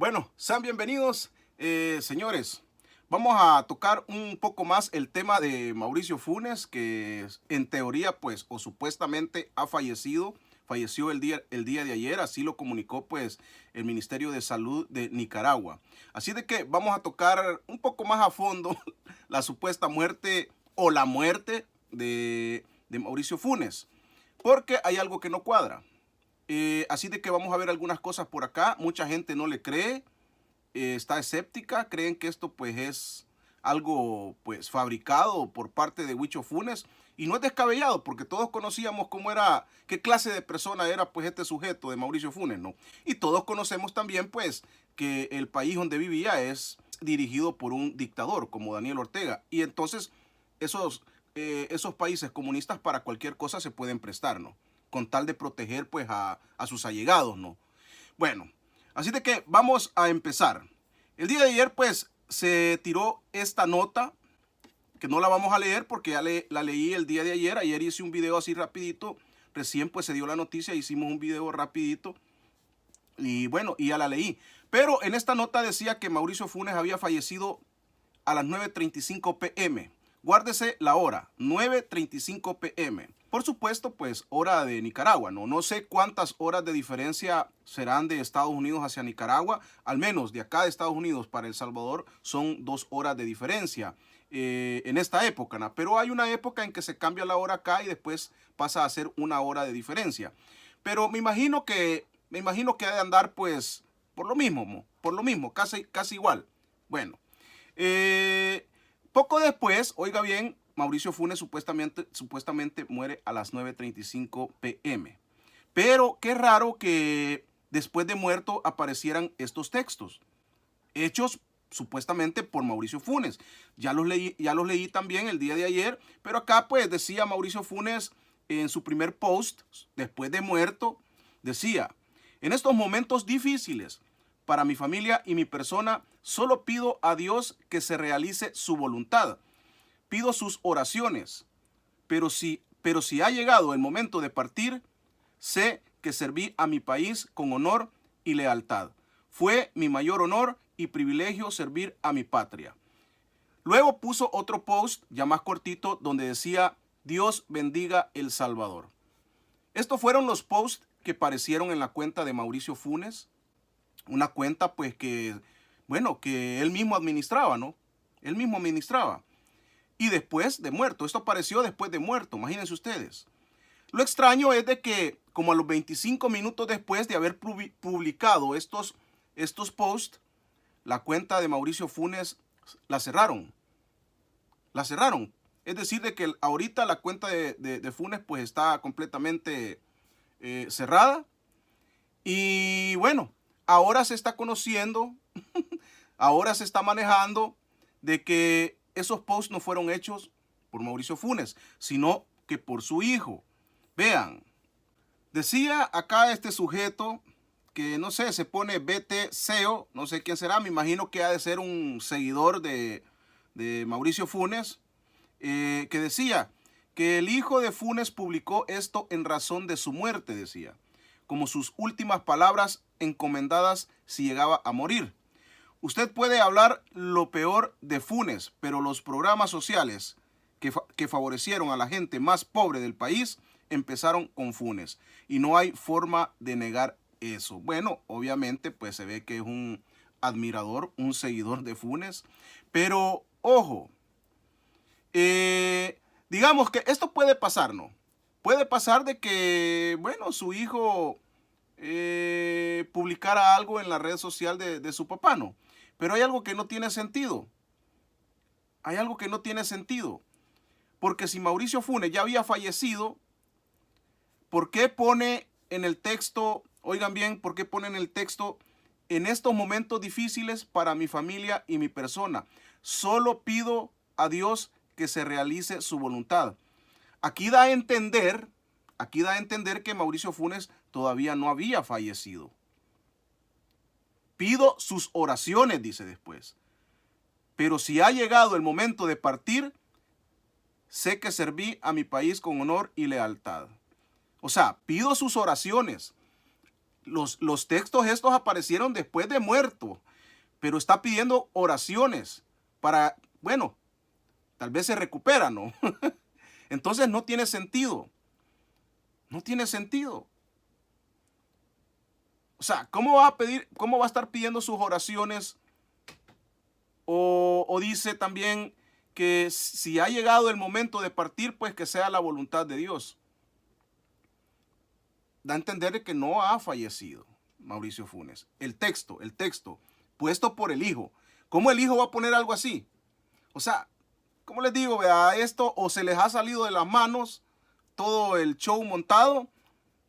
Bueno, sean bienvenidos, señores. Vamos a tocar un poco más el tema de Mauricio Funes, que en teoría, pues, o supuestamente ha fallecido. Falleció el día de ayer, así lo comunicó, pues, el Ministerio de Salud de Nicaragua. Así de que vamos a tocar un poco más a fondo la supuesta muerte o la muerte de Mauricio Funes, porque hay algo que no cuadra. Así de que vamos a ver algunas cosas por acá. Mucha gente no le cree, está escéptica, creen que esto pues es algo pues fabricado por parte de Huicho Funes, y no es descabellado porque todos conocíamos cómo era, qué clase de persona era pues este sujeto de Mauricio Funes, ¿no? Y todos conocemos también pues que el país donde vivía es dirigido por un dictador como Daniel Ortega, y entonces esos países comunistas para cualquier cosa se pueden prestar, ¿no? Con tal de proteger pues a sus allegados, ¿no? Bueno, así de que vamos a empezar. El día de ayer pues se tiró esta nota, que no la vamos a leer porque ya la leí el día de ayer. Ayer hice un video así rapidito, recién pues se dio la noticia, hicimos un video rapidito y bueno, y ya la leí. Pero en esta nota decía que Mauricio Funes había fallecido a las 9:35 p.m. Guárdese la hora, 9:35 p.m. Por supuesto, pues hora de Nicaragua, ¿no? No sé cuántas horas de diferencia serán de Estados Unidos hacia Nicaragua. Al menos de acá de Estados Unidos para El Salvador son 2 horas de diferencia en esta época, ¿no? Pero hay una época en que se cambia la hora acá y después pasa a ser 1 hora de diferencia. Pero me imagino que ha de andar pues por lo mismo, casi igual. Bueno, eh, poco después, oiga bien, Mauricio Funes supuestamente muere a las 9:35 p.m. Pero qué raro que después de muerto aparecieran estos textos, hechos supuestamente por Mauricio Funes. Ya los leí también el día de ayer, pero acá pues decía Mauricio Funes en su primer post, después de muerto, decía: en estos momentos difíciles para mi familia y mi persona, solo pido a Dios que se realice su voluntad. Pido sus oraciones, pero si ha llegado el momento de partir, sé que serví a mi país con honor y lealtad. Fue mi mayor honor y privilegio servir a mi patria. Luego puso otro post ya más cortito donde decía: Dios bendiga El Salvador. Estos fueron los posts que aparecieron en la cuenta de Mauricio Funes, una cuenta pues que, bueno, que él mismo administraba, ¿no? Él mismo administraba. Y después de muerto, esto apareció después de muerto, imagínense ustedes. Lo extraño es de que como a los 25 minutos después de haber publicado estos posts, la cuenta de Mauricio Funes la cerraron. La cerraron. Es decir, de que ahorita la cuenta de Funes pues está completamente cerrada. Y bueno, ahora se está conociendo, ahora se está manejando de que esos posts no fueron hechos por Mauricio Funes, sino que por su hijo. Vean, decía acá este sujeto que no sé, se pone BT no sé quién será, me imagino que ha de ser un seguidor de Mauricio Funes, que decía que el hijo de Funes publicó esto en razón de su muerte, decía, como sus últimas palabras encomendadas si llegaba a morir. Usted puede hablar lo peor de Funes, pero los programas sociales que favorecieron a la gente más pobre del país empezaron con Funes. Y no hay forma de negar eso. Bueno, obviamente, pues se ve que es un admirador, un seguidor de Funes. Pero, ojo, digamos que esto puede pasar, ¿no? Puede pasar de que, bueno, su hijo publicara algo en la red social de su papá, ¿no? Pero hay algo que no tiene sentido. Hay algo que no tiene sentido. Porque si Mauricio Funes ya había fallecido, ¿por qué pone en el texto, oigan bien, por qué pone en el texto: en estos momentos difíciles para mi familia y mi persona, solo pido a Dios que se realice su voluntad? Aquí da a entender que Mauricio Funes todavía no había fallecido. Pido sus oraciones, dice después. Pero si ha llegado el momento de partir, sé que serví a mi país con honor y lealtad. O sea, pido sus oraciones. Los textos estos aparecieron después de muerto, pero está pidiendo oraciones para, bueno, tal vez se recupera, ¿no? Entonces no tiene sentido. No tiene sentido. O sea, ¿cómo va a pedir, cómo va a estar pidiendo sus oraciones? O dice también que si ha llegado el momento de partir, pues que sea la voluntad de Dios. Da a entender que no ha fallecido Mauricio Funes. El texto, puesto por el hijo. ¿Cómo el hijo va a poner algo así? O sea, ¿cómo les digo? Vea, esto o se les ha salido de las manos todo el show montado,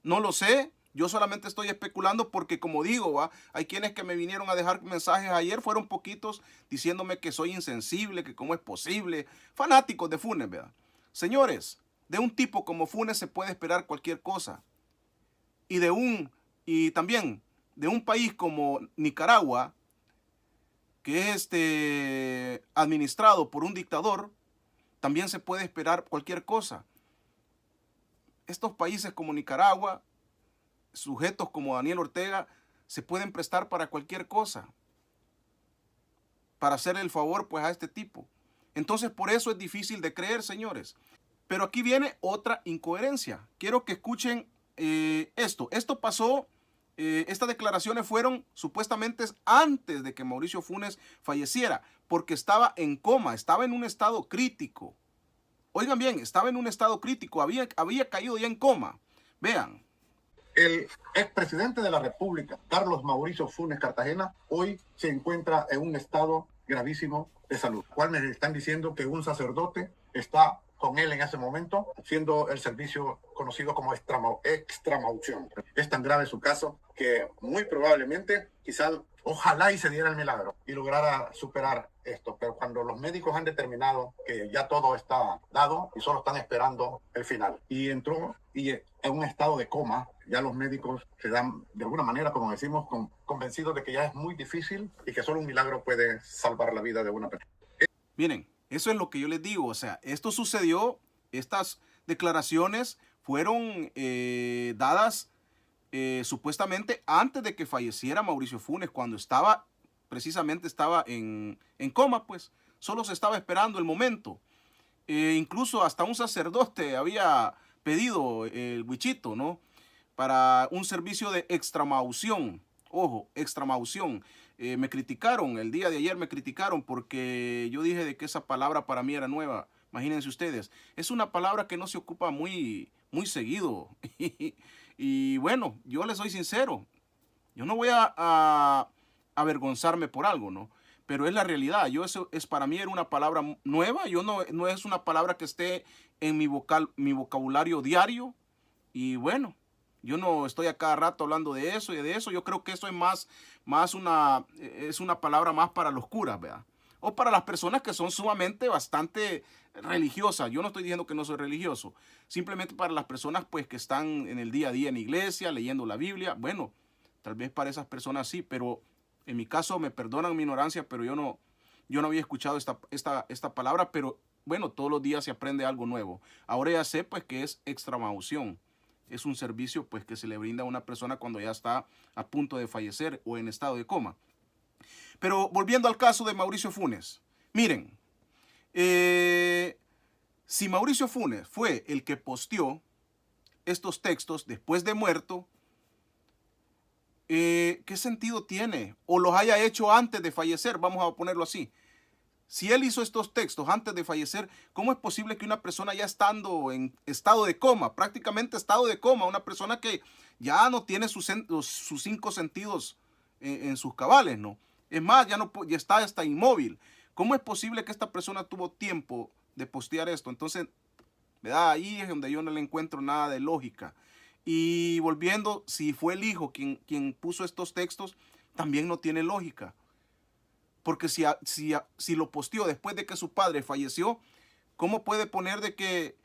no lo sé. Yo solamente estoy especulando porque, como digo, ¿va? Hay quienes que me vinieron a dejar mensajes ayer, fueron poquitos, diciéndome que soy insensible, que cómo es posible. Fanáticos de Funes, ¿verdad? Señores, de un tipo como Funes se puede esperar cualquier cosa. Y también de un país como Nicaragua, que es administrado por un dictador, también se puede esperar cualquier cosa. Estos países como Nicaragua, sujetos como Daniel Ortega, se pueden prestar para cualquier cosa, para hacer el favor pues a este tipo. Entonces por eso es difícil de creer, señores. Pero aquí viene otra incoherencia. Quiero que escuchen esto. Esto pasó, estas declaraciones fueron supuestamente antes de que Mauricio Funes falleciera, porque estaba en coma, estaba en un estado crítico. Oigan bien, estaba en un estado crítico, había caído ya en coma. Vean. El expresidente de la República, Carlos Mauricio Funes Cartagena, hoy se encuentra en un estado gravísimo de salud. ¿Cuál me están diciendo que un sacerdote está con él en ese momento, haciendo el servicio conocido como extramaunción? Es tan grave su caso que muy probablemente, quizás, ojalá y se diera el milagro y lograra superar esto. Pero cuando los médicos han determinado que ya todo está dado y solo están esperando el final, y entró y en un estado de coma, ya los médicos se dan, de alguna manera, como decimos, convencidos de que ya es muy difícil y que solo un milagro puede salvar la vida de una persona. Miren, eso es lo que yo les digo. O sea, esto sucedió, estas declaraciones fueron dadas supuestamente antes de que falleciera Mauricio Funes, cuando precisamente estaba en coma, pues solo se estaba esperando el momento. Incluso hasta un sacerdote había pedido el huichito, ¿no? Para un servicio de extramaunción. Ojo, extramaunción. Me criticaron, el día de ayer me criticaron porque yo dije de que esa palabra para mí era nueva. Imagínense ustedes, es una palabra que no se ocupa muy seguido. Y bueno, yo les soy sincero, yo no voy a avergonzarme por algo, ¿no? Pero es la realidad. Eso es, para mí era una palabra nueva. Yo no es una palabra que esté en mi vocabulario diario. Y bueno, yo no estoy a cada rato hablando de eso y de eso. Yo creo que eso es es una palabra más para los curas, ¿verdad? O para las personas que son sumamente bastante religiosas. Yo no estoy diciendo que no soy religioso. Simplemente para las personas pues que están en el día a día en iglesia, leyendo la Biblia. Bueno, tal vez para esas personas sí, pero en mi caso me perdonan mi ignorancia, pero yo no había escuchado esta palabra, pero bueno, todos los días se aprende algo nuevo. Ahora ya sé pues que es extramaunción. Es un servicio pues que se le brinda a una persona cuando ya está a punto de fallecer o en estado de coma. Pero volviendo al caso de Mauricio Funes, miren, si Mauricio Funes fue el que posteó estos textos después de muerto, ¿qué sentido tiene? O los haya hecho antes de fallecer, vamos a ponerlo así. Si él hizo estos textos antes de fallecer, ¿cómo es posible que una persona ya estando en estado de coma, prácticamente estado de coma, una persona que ya no tiene sus 5 sentidos en sus cabales, ¿no? Es más, ya está hasta inmóvil. ¿Cómo es posible que esta persona tuvo tiempo de postear esto? Entonces, ¿verdad? Ahí es donde yo no le encuentro nada de lógica. Y volviendo, si fue el hijo quien puso estos textos, también no tiene lógica. Porque si lo posteó después de que su padre falleció, ¿cómo puede poner de que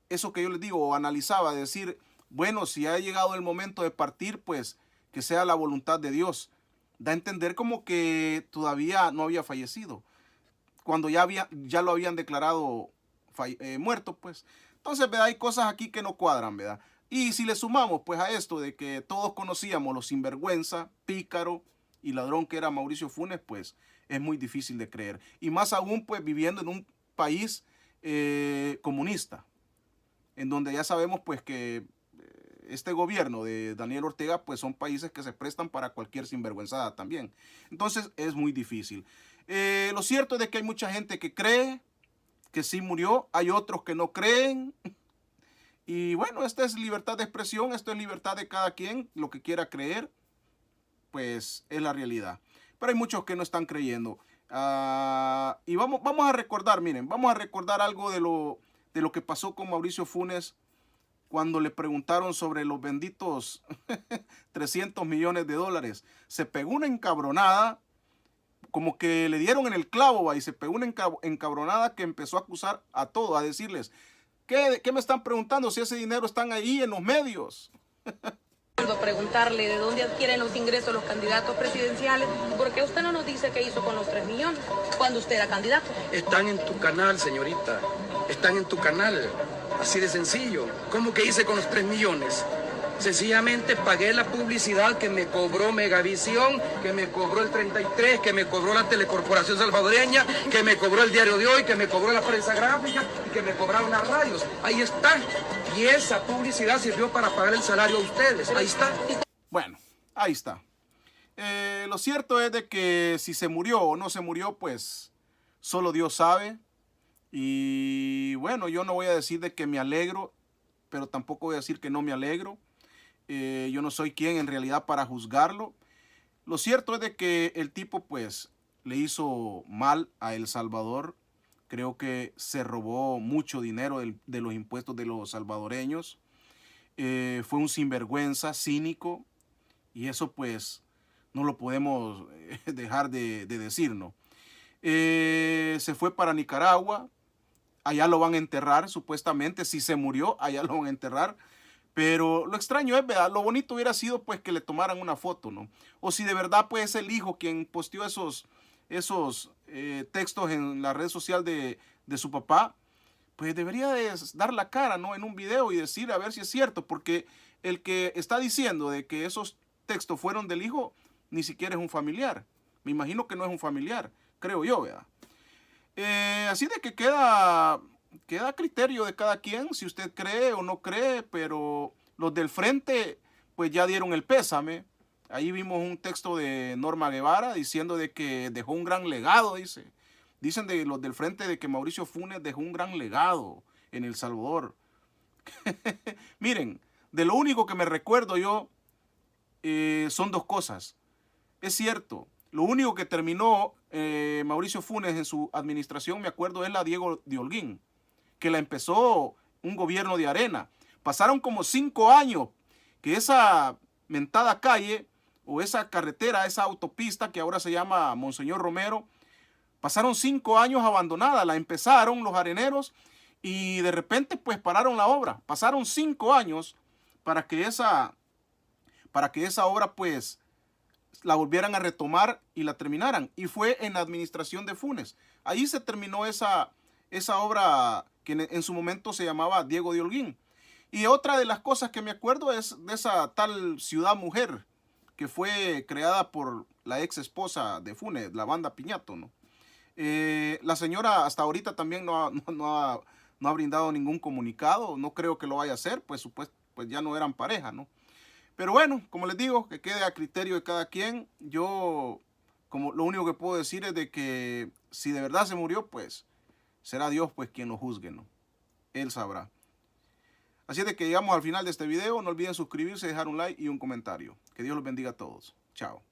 eso que yo les digo, o analizaba, decir, bueno, si ha llegado el momento de partir, pues que sea la voluntad de Dios? Da a entender como que todavía no había fallecido, cuando ya lo habían declarado muerto, pues. Entonces, ¿verdad? Hay cosas aquí que no cuadran, ¿verdad? Y si le sumamos pues a esto de que todos conocíamos lo sinvergüenza, pícaro y ladrón que era Mauricio Funes, pues es muy difícil de creer. Y más aún pues viviendo en un país comunista, en donde ya sabemos pues que este gobierno de Daniel Ortega pues son países que se prestan para cualquier sinvergüenzada también. Entonces es muy difícil. Lo cierto es de que hay mucha gente que cree que sí murió, hay otros que no creen. Y bueno, esta es libertad de expresión, esto es libertad de cada quien, lo que quiera creer, pues es la realidad. Pero hay muchos que no están creyendo. Y vamos a recordar, miren, vamos a recordar algo de lo que pasó con Mauricio Funes cuando le preguntaron sobre los benditos 300 millones de dólares. Se pegó una encabronada, como que le dieron en el clavo, y se pegó una encabronada que empezó a acusar a todos, a decirles, ¿qué me están preguntando si ese dinero están ahí en los medios? Preguntarle de dónde adquieren los ingresos los candidatos presidenciales, porque usted no nos dice qué hizo con los 3 millones cuando usted era candidato. Están en tu canal, señorita, están en tu canal, así de sencillo. ¿Cómo que hice con los 3 millones? Sencillamente pagué la publicidad que me cobró Megavisión, que me cobró el 33, que me cobró la Telecorporación Salvadoreña, que me cobró el Diario de Hoy, que me cobró la prensa gráfica y que me cobraron las radios. Ahí está. Y esa publicidad sirvió para pagar el salario a ustedes. Ahí está. Bueno, ahí está. Lo cierto es de que si se murió o no se murió, pues solo Dios sabe. Y bueno, yo no voy a decir de que me alegro, pero tampoco voy a decir que no me alegro. Yo no soy quien en realidad para juzgarlo. Lo cierto es de que el tipo pues le hizo mal a El Salvador. Creo que se robó mucho dinero de los impuestos de los salvadoreños. Fue un sinvergüenza, cínico. Y eso pues no lo podemos dejar de decir, ¿no? Se fue para Nicaragua. Allá lo van a enterrar, supuestamente. Si se murió, allá lo van a enterrar. Pero lo extraño es, ¿verdad? Lo bonito hubiera sido pues que le tomaran una foto, ¿no? O si de verdad pues es el hijo quien posteó esos textos en la red social de su papá, pues debería de dar la cara, ¿no? En un video y decir a ver si es cierto, porque el que está diciendo de que esos textos fueron del hijo, ni siquiera es un familiar. Me imagino que no es un familiar, creo yo, ¿verdad? Así de que queda a criterio de cada quien, si usted cree o no cree, pero los del frente pues ya dieron el pésame. Ahí vimos un texto de Norma Guevara diciendo de que dejó un gran legado, dice. Dicen de los del frente de que Mauricio Funes dejó un gran legado en El Salvador. Miren, de lo único que me recuerdo yo son dos cosas. Es cierto, lo único que terminó Mauricio Funes en su administración, me acuerdo, es la Diego de Holguín, que la empezó un gobierno de arena. Pasaron como 5 años que esa mentada calle o esa carretera, esa autopista que ahora se llama Monseñor Romero, pasaron 5 años abandonada. La empezaron los areneros y de repente pues pararon la obra. Pasaron 5 años para que esa obra pues la volvieran a retomar y la terminaran. Y fue en la administración de Funes. Ahí se terminó esa obra que en su momento se llamaba Diego de Holguín. Y otra de las cosas que me acuerdo es de esa tal Ciudad Mujer, que fue creada por la ex esposa de Funes, la banda Piñato, ¿no? La señora hasta ahorita también no ha brindado ningún comunicado, no creo que lo vaya a hacer, pues ya no eran pareja, ¿no? Pero bueno, como les digo, que quede a criterio de cada quien. Yo, como lo único que puedo decir es de que si de verdad se murió, pues será Dios pues quien lo juzgue, ¿no? Él sabrá. Así es de que llegamos al final de este video. No olviden suscribirse, dejar un like y un comentario. Que Dios los bendiga a todos. Chao.